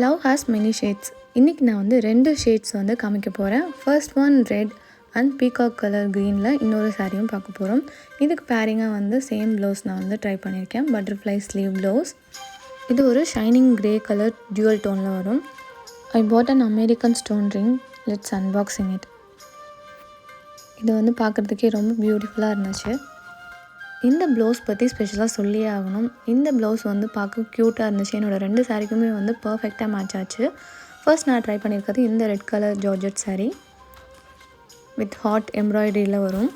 Love has many shades. இன்றைக்கி நான் வந்து 2 ஷேட்ஸ் வந்து காமிக்க போகிறேன். First one red and peacock colour க்ரீனில் இன்னொரு சாரியும் பார்க்க போகிறோம். இதுக்கு பேரிங்காக வந்து சேம் ப்ளவுஸ் நான் வந்து ட்ரை பண்ணியிருக்கேன். Butterfly sleeve blouse. இது ஒரு ஷைனிங் க்ரே கலர் டியூவல் டோனில் வரும். I put an American stone ring. Let's unboxing it. இது வந்து பார்க்குறதுக்கே ரொம்ப பியூட்டிஃபுல்லாக இருந்துச்சு. இந்த ப்ளவுஸ் பற்றி ஸ்பெஷலாக சொல்லியே ஆகணும். இந்த ப்ளவுஸ் வந்து பார்க்க க்யூட்டாக இருந்துச்சு. என்னோடய 2 சாரிக்குமே வந்து பர்ஃபெக்டாக மேட்ச் ஆச்சு. ஃபர்ஸ்ட் நான் ட்ரை பண்ணியிருக்கிறது இந்த red colour georgette saree with hot எம்ப்ராய்டரியில் வரும்.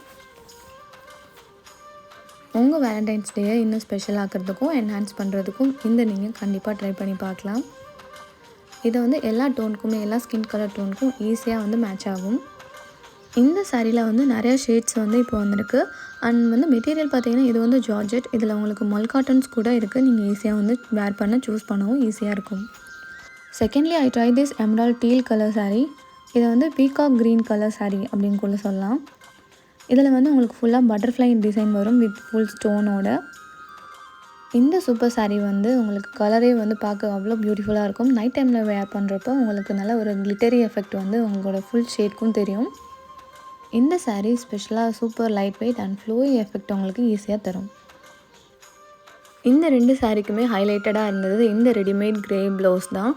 உங்கள் வேலண்டைன்ஸ் டேயை இன்னும் ஸ்பெஷல் ஆக்கிறதுக்கும் என்ஹான்ஸ் பண்ணுறதுக்கும் இந்த நீங்கள் கண்டிப்பாக ட்ரை பண்ணி பார்க்கலாம். இதை வந்து எல்லா டோனுக்குமே, எல்லா ஸ்கின் கலர் டோனுக்கும் ஈஸியாக வந்து மேட்ச் ஆகும். இந்த சாரியில் வந்து நிறையா ஷேட்ஸ் வந்து இப்போ வந்திருக்கு. அண்ட் வந்து மெட்டீரியல் பார்த்திங்கன்னா இது வந்து ஜார்ஜெட். இதில் உங்களுக்கு மல் காட்டன்ஸ் கூட இருக்குது. நீங்கள் ஈஸியாக வந்து வேர் பண்ண சூஸ் பண்ணவும் ஈஸியாக இருக்கும். Secondly I try this emerald deal colour sari. இதை வந்து பீகாக் க்ரீன் கலர் சாரீ அப்படின்னு கூட சொல்லலாம். இதில் வந்து உங்களுக்கு ஃபுல்லாக பட்டர்ஃப்ளை டிசைன் வரும் வித் ஃபுல் ஸ்டோனோட. இந்த சூப்பர் சாரீ வந்து உங்களுக்கு கலரே வந்து பார்க்க அவ்வளோ பியூட்டிஃபுல்லாக இருக்கும். நைட் டைமில் வேர் பண்ணுறப்போ உங்களுக்கு நல்ல ஒரு கிளிட்டரி எஃபெக்ட் வந்து உங்களோட ஃபுல் ஷேட்க்கும் தெரியும். இந்த சாரீ ஸ்பெஷலாக super light weight and flowy effect உங்களுக்கு ஈஸியாக தரும். இந்த 2 சாரீக்குமே ஹைலைட்டடாக இருந்தது இந்த ரெடிமேட் க்ரே ப்ளவுஸ் தான்.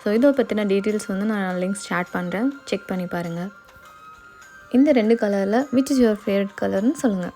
ஸோ இதை பற்றின டீட்டெயில்ஸ் வந்து நான் லிங்க்ஸ் ஷேர் பண்ணுறேன். செக் பண்ணி பாருங்கள். இந்த 2 கலரில் விச் இஸ் யுவர் ஃபேவரட் கலர்னு சொல்லுங்கள்.